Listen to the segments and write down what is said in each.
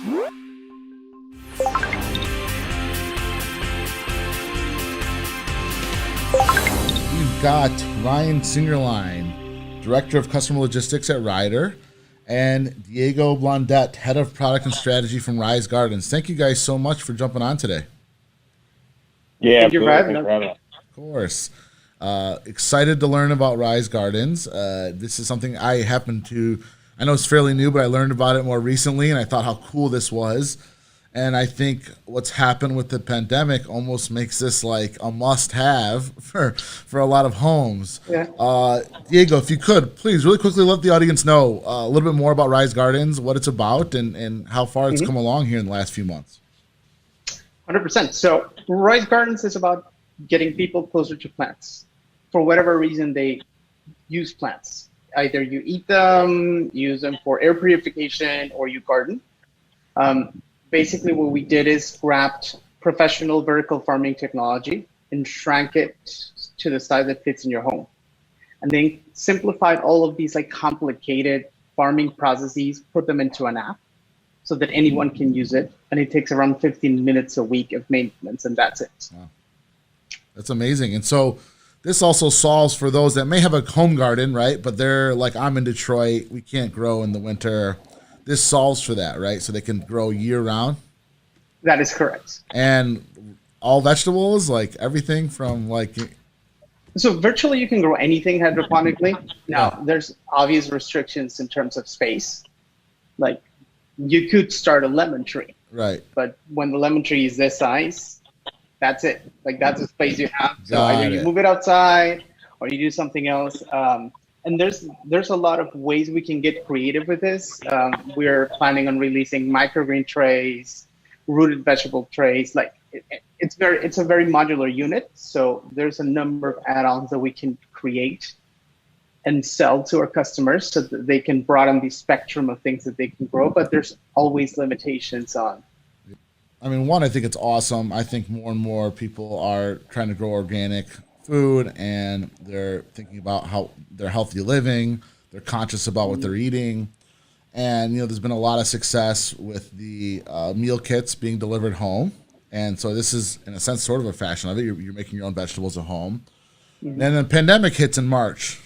We've got Ryan Singerline, Director of Customer Logistics at Ryder, and Diego Blondet, Head of Product and Strategy from Rise Gardens. Thank you guys so much for jumping on today. Yeah, Thank you for having absolutely. us. Of course. Excited to learn about Rise Gardens. This is something I know it's fairly new, but I learned about it more recently, and I thought how cool this was. And I think what's happened with the pandemic almost makes this like a must-have for a lot of homes. Yeah. Diego, if you could, please really quickly let the audience know a little bit more about Rise Gardens, what it's about, and how far it's come along here in the last few months. 100%. So Rise Gardens is about getting people closer to plants. For whatever reason, they use plants. Either you eat them, use them for air purification, or you garden. Basically, what we did is grabbed professional vertical farming technology and shrank it to the size that fits in your home. And then simplified all of these like complicated farming processes, put them into an app so that anyone can use it. And it takes around 15 minutes a week of maintenance, and that's it. Wow. That's amazing. And so this also solves for those that may have a home garden, right? But they're like, I'm in Detroit, we can't grow in the winter. This solves for that, right? So they can grow year round. That is correct. And all vegetables, like everything from like. So virtually you can grow anything hydroponically. Now, there's obvious restrictions in terms of space. Like you could start a lemon tree. Right. But when the lemon tree is this size, that's it. Like that's the space you have. So Got either you it. move it outside or you do something else. And there's a lot of ways we can get creative with this. We're planning on releasing microgreen trays, rooted vegetable trays. Like it's a very modular unit. So there's a number of add-ons that we can create and sell to our customers so that they can broaden the spectrum of things that they can grow. But there's always limitations on. I mean, one, I think it's awesome. I think more and more people are trying to grow organic food, and they're thinking about how they're healthy living. They're conscious about what they're eating. And, there's been a lot of success with the meal kits being delivered home. And so this is, in a sense, sort of a fashion of it. You're making your own vegetables at home. And then the pandemic hits in March.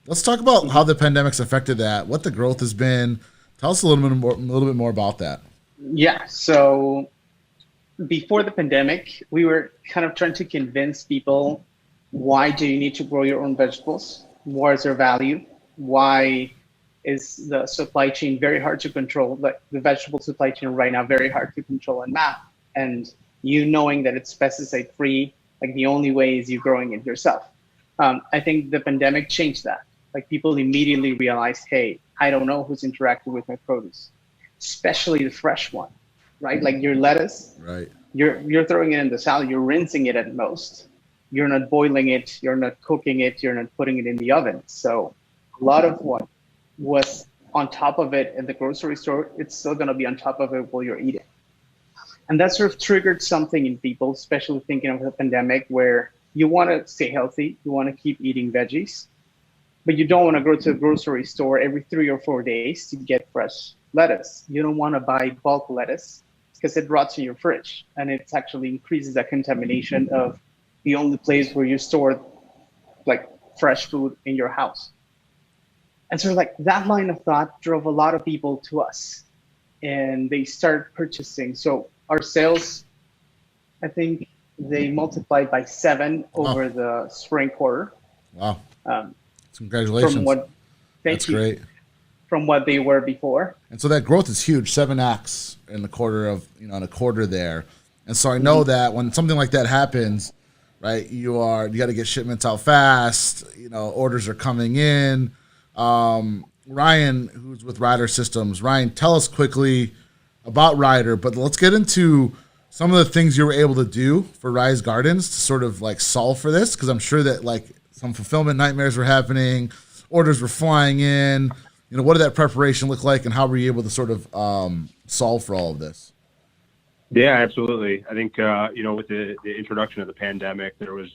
Let's talk about how the pandemic's affected that, what the growth has been. Tell us a little bit more about that. Yeah, so before the pandemic, we were kind of trying to convince people, why do you need to grow your own vegetables? What is their value? Why is the supply chain very hard to control? Like the vegetable supply chain right now, very hard to control and map. And you knowing that it's pesticide free, like the only way is you growing it yourself. I think the pandemic changed that. Like people immediately realized, hey, I don't know who's interacting with my produce, especially the fresh one, right? Like your lettuce, Right. You're throwing it in the salad, you're rinsing it at most. You're not boiling it, you're not cooking it, you're not putting it in the oven. So a lot of what was on top of it in the grocery store, it's still gonna be on top of it while you're eating. And that sort of triggered something in people, especially thinking of the pandemic, where you wanna stay healthy, you wanna keep eating veggies, but you don't wanna go to the grocery store every 3 or 4 days to get fresh lettuce. You don't wanna buy bulk lettuce because it rots in your fridge, and it actually increases that contamination of the only place where you store like fresh food in your house. And so like that line of thought drove a lot of people to us, and they started purchasing. So our sales, I think they multiplied by 7 over the spring quarter. Wow. Um, Congratulations. Thank That's you. great. From what they were before. And so that growth is huge, 7x in a quarter there. And so I know that when something like that happens, right, you got to get shipments out fast, orders are coming in. Ryan, who's with Ryder Systems, Ryan, tell us quickly about Ryder, but let's get into some of the things you were able to do for Rise Gardens to sort of like solve for this, because I'm sure that like some fulfillment nightmares were happening, orders were flying in. What did that preparation look like, and how were you able to sort of solve for all of this? Yeah, absolutely. I think, with the introduction of the pandemic, there was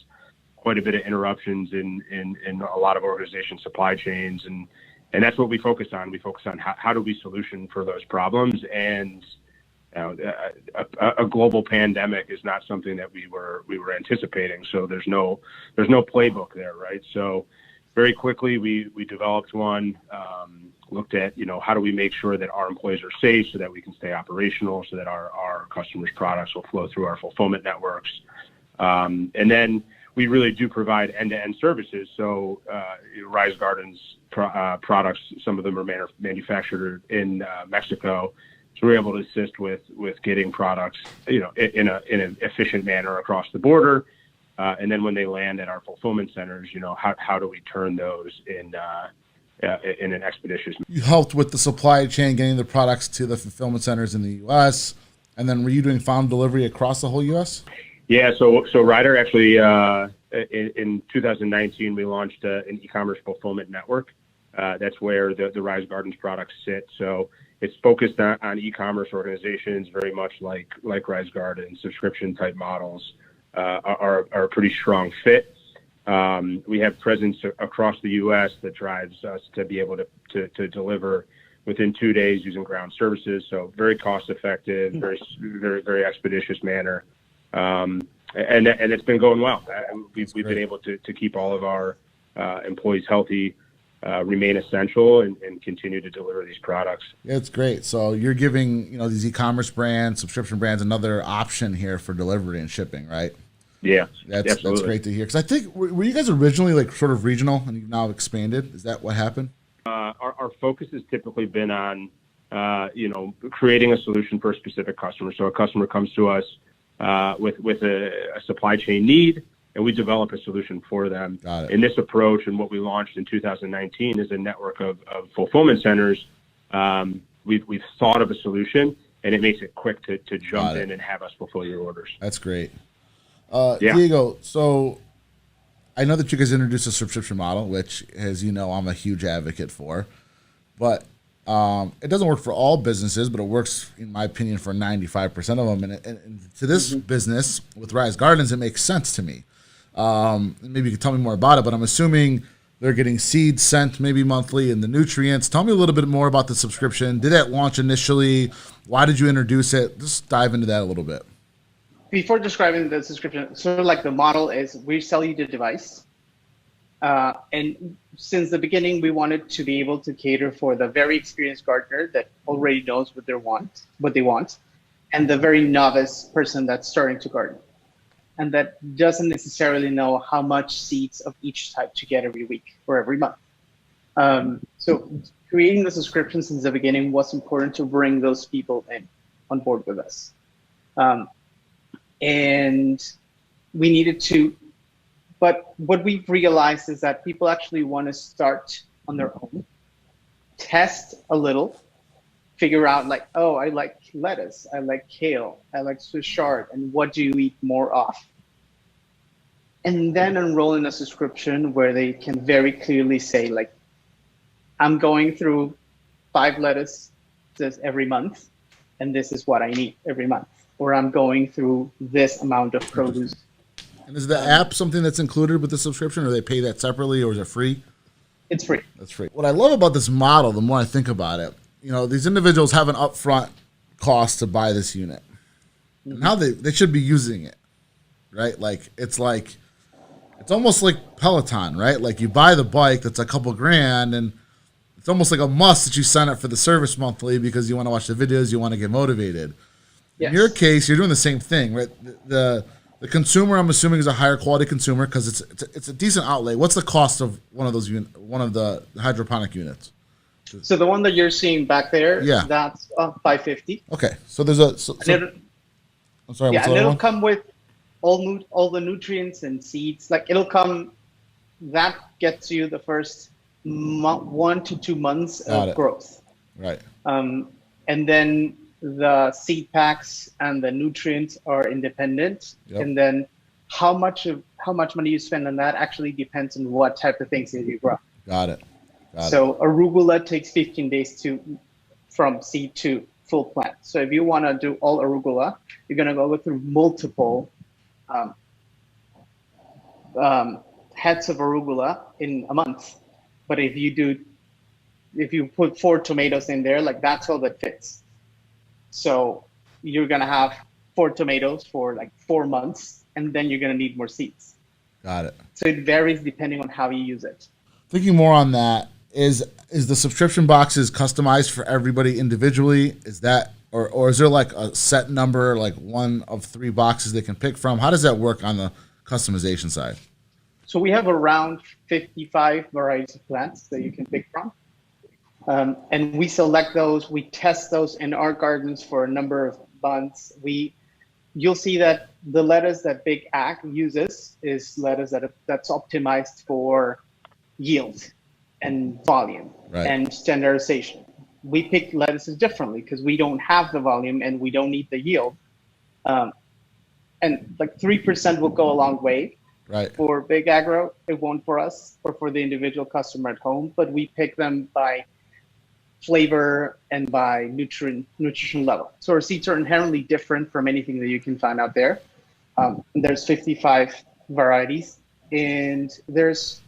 quite a bit of interruptions in a lot of organization supply chains. And that's what we focused on. We focused on how do we solution for those problems. And Now, a global pandemic is not something that we were anticipating. So there's no playbook there, right? So very quickly we developed one, looked at, how do we make sure that our employees are safe so that we can stay operational, so that our customers' products will flow through our fulfillment networks. And then we really do provide end-to-end services. So Rise Garden's products, some of them are manufactured in Mexico. So we're able to assist with getting products, in an efficient manner across the border. And then when they land at our fulfillment centers, how do we turn those in an expeditious manner? You helped with the supply chain, getting the products to the fulfillment centers in the U.S. And then were you doing final delivery across the whole U.S.? Yeah, so Ryder actually, in 2019, we launched an e-commerce fulfillment network. That's where the Rise Gardens products sit. So it's focused on e-commerce organizations, very much like Rise Garden. Subscription type models are a pretty strong fit. We have presence across the U.S. that drives us to be able to deliver within 2 days using ground services. So very cost effective, very expeditious manner. And it's been going well. We've been able to keep all of our employees healthy, remain essential, and continue to deliver these products. Yeah, it's great. So you're giving these e-commerce brands, subscription brands, another option here for delivery and shipping, right? Yeah, that's great to hear. Because I think were you guys originally like sort of regional and you've now expanded? Is that what happened? Our focus has typically been on creating a solution for a specific customer. So a customer comes to us with a supply chain need, and we develop a solution for them. Got it. In this approach, and what we launched in 2019 is a network of fulfillment centers. We've thought of a solution, and it makes it quick to jump in and have us fulfill your orders. That's great. Diego, so I know that you guys introduced a subscription model, which, as you know, I'm a huge advocate for, but it doesn't work for all businesses, but it works, in my opinion, for 95% of them. And to this business with Rise Gardens, it makes sense to me. Maybe you could tell me more about it, but I'm assuming they're getting seeds sent maybe monthly and the nutrients. Tell me a little bit more about the subscription. Did it launch initially? Why did you introduce it? Just dive into that a little bit. Before describing the subscription, sort of like the model is we sell you the device. And since the beginning, we wanted to be able to cater for the very experienced gardener that already knows what they want, and the very novice person that's starting to garden, and that doesn't necessarily know how much seeds of each type to get every week or every month. So creating the subscription since the beginning was important to bring those people on board with us. And we needed to, but what we've realized is that people actually want to start on their own, test a little, figure out like, oh, I like lettuce, I like kale, I like Swiss chard, and what do you eat more of? And then enroll in a subscription where they can very clearly say like, I'm going through 5 lettuces every month, and this is what I need every month. Or I'm going through this amount of produce. And is the app something that's included with the subscription, or they pay that separately, or is it free? It's free. That's free. What I love about this model, the more I think about it, these individuals have an upfront cost to buy this unit. And now they should be using it, right? It's almost like Peloton, right? Like you buy the bike that's a couple grand, and it's almost like a must that you sign up for the service monthly because you want to watch the videos, you want to get motivated. Yes. In your case, you're doing the same thing, right? The consumer, I'm assuming, is a higher quality consumer because it's a decent outlay. What's the cost of one of the hydroponic units? So the one that you're seeing back there, yeah, that's $550. Okay, so there's a. I'm sorry. Yeah, and it'll come with all the nutrients and seeds. Like it'll come. That gets you the first 1 to 2 months of growth. Right. And then the seed packs and the nutrients are independent. Yep. And then how much money you spend on that actually depends on what type of things that you grow. Got it. So arugula takes 15 days from seed to full plant. So if you want to do all arugula, you're going to go through multiple heads of arugula in a month. But if you put 4 tomatoes in there, like that's all that fits. So you're going to have 4 tomatoes for like 4 months, and then you're going to need more seeds. Got it. So it varies depending on how you use it. Thinking more on that, is the subscription boxes customized for everybody individually? Is that, or is there like a set number, like one of 3 boxes they can pick from? How does that work on the customization side? So we have around 55 varieties of plants that you can pick from. And we select those, we test those in our gardens for a number of months. You'll see that the lettuce that Big Ag uses is lettuce that's optimized for yield and volume and standardization. We pick lettuces differently because we don't have the volume and we don't need the yield. And like 3% will go a long way. For big agro, it won't for us or for the individual customer at home, but we pick them by flavor and by nutrition level. So our seeds are inherently different from anything that you can find out there. There's 55 varieties, and there's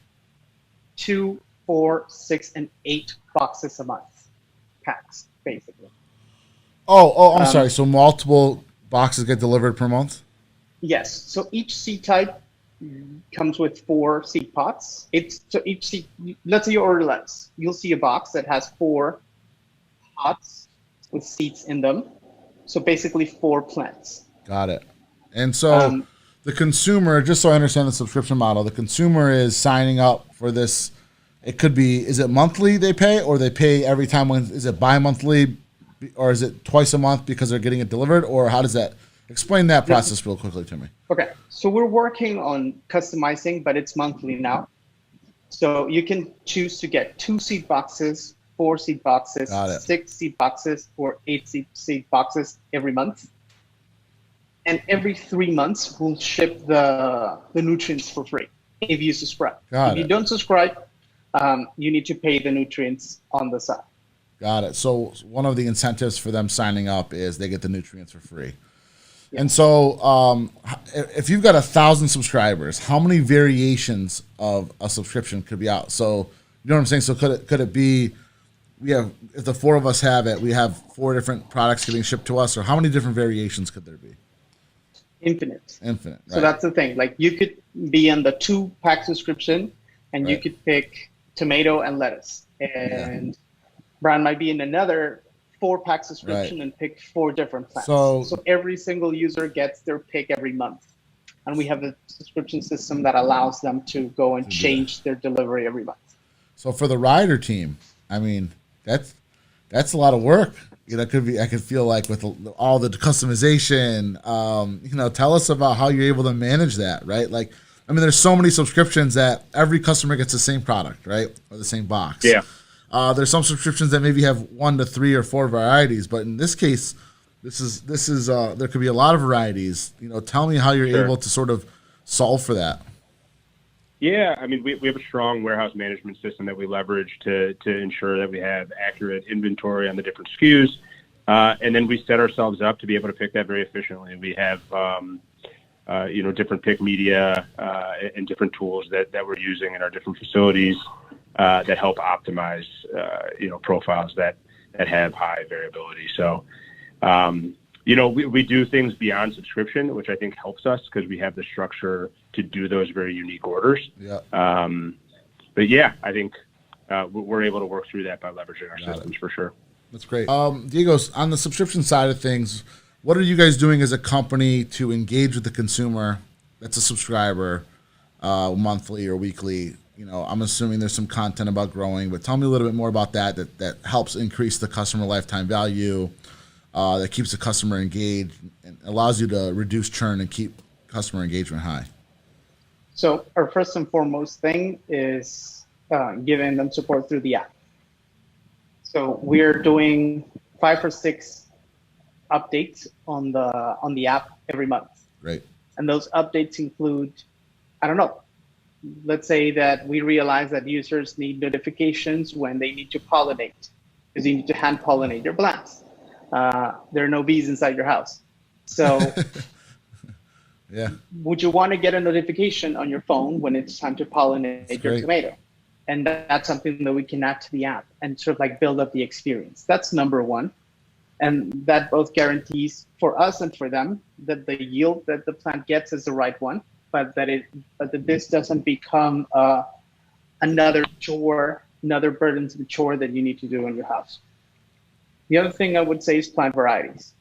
2, 4, 6, and 8 boxes a month, packs basically. I'm sorry. So multiple boxes get delivered per month? Yes. So each seed type comes with 4 seed pots. Each seed, let's say you order lettuce, you'll see a box that has 4 pots with seeds in them. So basically 4 plants. Got it. And so the consumer, just so I understand the subscription model, the consumer is signing up for this. It could be, is it monthly they pay, or they pay every time? Is it bi-monthly, or is it twice a month because they're getting it delivered, or how does that? Explain that process real quickly to me. Okay, so we're working on customizing, but it's monthly now. So you can choose to get 2 seed boxes, 4 seed boxes, 6 seed boxes, or 8 seed boxes every month. And every 3 months, we'll ship the nutrients for free if you subscribe. If you don't subscribe, you need to pay the nutrients on the side. Got it. So one of the incentives for them signing up is they get the nutrients for free. And so if you've got 1,000 subscribers, how many variations of a subscription could be out? So you know what I'm saying? So could it be, if the 4 of us have it, we have 4 different products getting shipped to us, or how many different variations could there be? Infinite. Right. So that's the thing. Like you could be on the 2-pack subscription, and you could pick tomato and lettuce. And Brian might be in another 4-pack subscription and pick 4 different plants. So every single user gets their pick every month. And we have a subscription system that allows them to go and change their delivery every month. So for the Ryder team, I mean, that's a lot of work. You know, I could feel like with all the customization, tell us about how you're able to manage that, right? Like, I mean, there's so many subscriptions that every customer gets the same product, right? Or the same box. Yeah. There's some subscriptions that maybe have 1 to 3 or 4 varieties, but in this case, this is there could be a lot of varieties. You know, tell me how you're able to sort of solve for that. Yeah, I mean, we have a strong warehouse management system that we leverage to ensure that we have accurate inventory on the different SKUs, and then we set ourselves up to be able to pick that very efficiently. We have different pick media and different tools that we're using in our different facilities that help optimize profiles that have high variability. So we do things beyond subscription, which I think helps us because we have the structure to do those very unique orders. But yeah, I think we're able to work through that by leveraging our systems for sure. That's great. Diego, on the subscription side of things, what are you guys doing as a company to engage with the consumer that's a subscriber monthly or weekly? You know, I'm assuming there's some content about growing, but tell me a little bit more about that helps increase the customer lifetime value, that keeps the customer engaged and allows you to reduce churn and keep customer engagement high. So our first and foremost thing is giving them support through the app. So we're doing 5 or 6 updates on the app every month. Great. And those updates include, let's say that we realize that users need notifications when they need to pollinate, because you need to hand pollinate your plants. There are no bees inside your house. So would you want to get a notification on your phone when it's time to pollinate your tomato? And that's something that we can add to the app and sort of like build up the experience. That's number one. And that both guarantees for us and for them that the yield that the plant gets is the right one, but that this doesn't become another chore, another burdensome chore that you need to do in your house. The other thing I would say is plant varieties.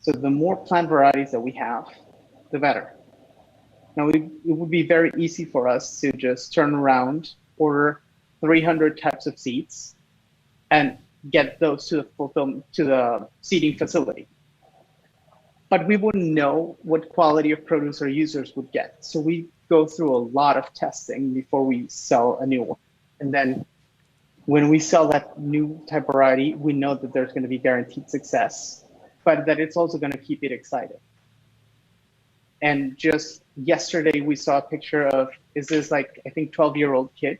So the more plant varieties that we have, the better. Now, it would be very easy for us to just turn around, order 300 types of seeds, and get those to the seeding facility. But we wouldn't know what quality of produce our users would get. So we go through a lot of testing before we sell a new one. And then when we sell that new type variety, we know that there's going to be guaranteed success, but that it's also going to keep it excited. And just yesterday, we saw a picture of, is this like, I think 12-year-old kid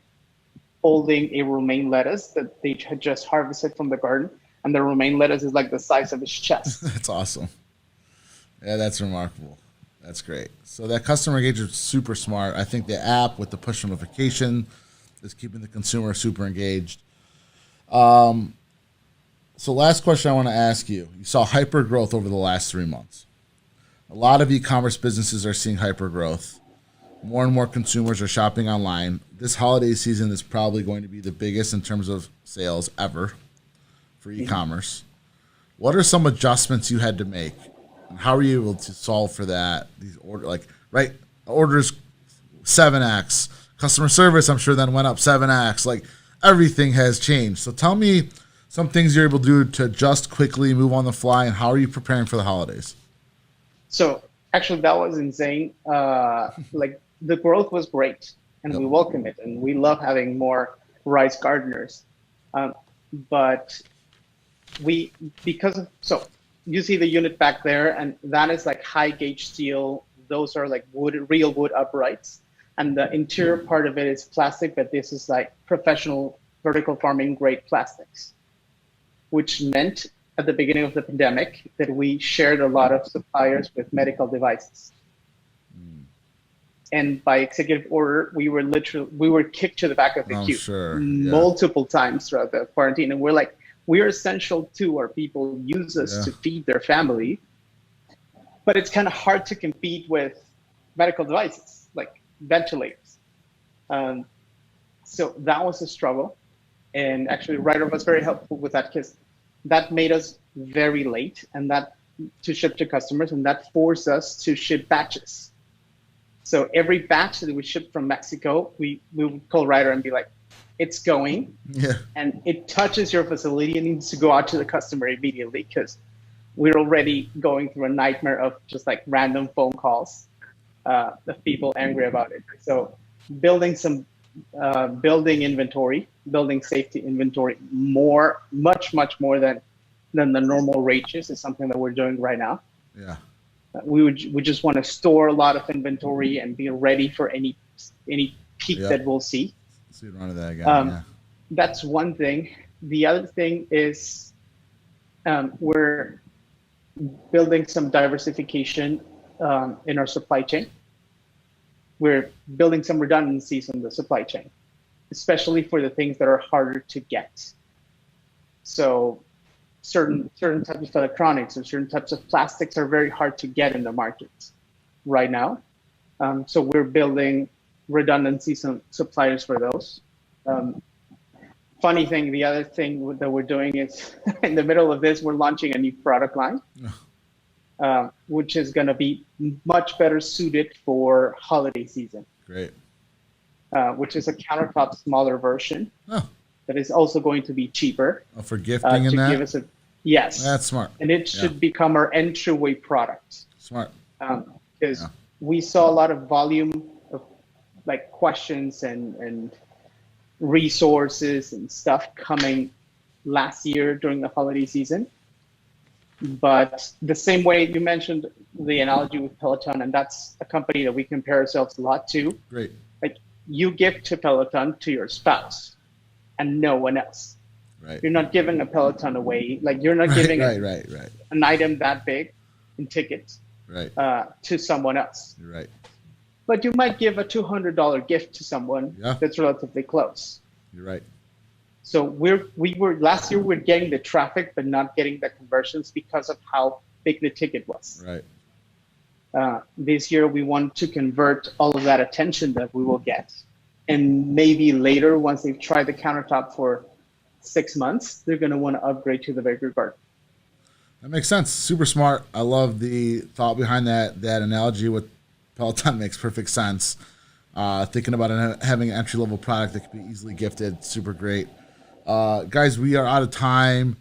holding a romaine lettuce that they had just harvested from the garden. And the romaine lettuce is like the size of his chest. That's awesome. Yeah, that's remarkable. That's great. So that customer engagement is super smart. I think the app with the push notification is keeping the consumer super engaged. So last question I want to ask you. You saw hyper growth over the last 3 months. A lot of e-commerce businesses are seeing hyper growth. More and more consumers are shopping online. This holiday season is probably going to be the biggest in terms of sales ever for e-commerce. What are some adjustments you had to make? And how are you able to solve for that? These orders 7x. Customer service, I'm sure, then went up 7x. Like, everything has changed. So tell me some things you're able to do to adjust quickly, move on the fly, and how are you preparing for the holidays? So actually, that was insane. Like, the growth was great, and we welcome it, and we love having more rice gardeners. But so you see the unit back there, and that is like high gauge steel. Those are like real wood uprights. And the interior part of it is plastic, but this is like professional vertical farming grade plastics, which meant at the beginning of the pandemic that we shared a lot of suppliers with medical devices. And by executive order, we were kicked to the back of the queue multiple times throughout the quarantine. And we're like, we're essential too. Our people use us to feed their family, but it's kind of hard to compete with medical devices like ventilators. So that was a struggle. And actually, Ryder was very helpful with that because that made us very late and that to ship to customers, and that forced us to ship batches. So every batch that we shipped from Mexico, we would call Ryder and be like, it's going, and it touches your facility and needs to go out to the customer immediately because we're already going through a nightmare of just like random phone calls of people angry about it. So building inventory, building safety inventory much more than the normal ranges is something that we're doing right now. Yeah. We just want to store a lot of inventory and be ready for any peak that we'll see. See run of that again. That's one thing. The other thing is we're building some diversification in our supply chain. We're building some redundancies in the supply chain, especially for the things that are harder to get. So certain types of electronics or certain types of plastics are very hard to get in the market right now. So we're building redundancies and suppliers for those. Funny thing, the other thing that we're doing is in the middle of this, we're launching a new product line, which is going to be much better suited for holiday season. Great. Which is a countertop smaller version that is also going to be cheaper. For gifting and that? Give us yes. That's smart. And it should become our entryway product. Smart. Because we saw a lot of volume of like questions and resources and stuff coming last year during the holiday season. But the same way you mentioned the analogy with Peloton, and that's a company that we compare ourselves a lot to. Great. Like you gift to Peloton to your spouse and no one else. Right. You're not giving a Peloton away. Like you're not giving right. an item that big in tickets to someone else. You're right. But you might give a $200 gift to someone that's relatively close. You're right. So we were last year we were getting the traffic but not getting the conversions because of how big the ticket was. Right. This year we want to convert all of that attention that we will get, and maybe later once they've tried the countertop for 6 months, they're going to want to upgrade to the Bakery Garden. That makes sense. Super smart. I love the thought behind that analogy with Peloton. Makes perfect sense. Thinking about having an entry-level product that could be easily gifted. Super great. Guys, we are out of time,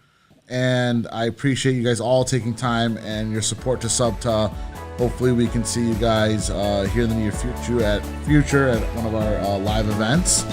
and I appreciate you guys all taking time and your support to Subta. Hopefully we can see you guys here in the near future at one of our live events.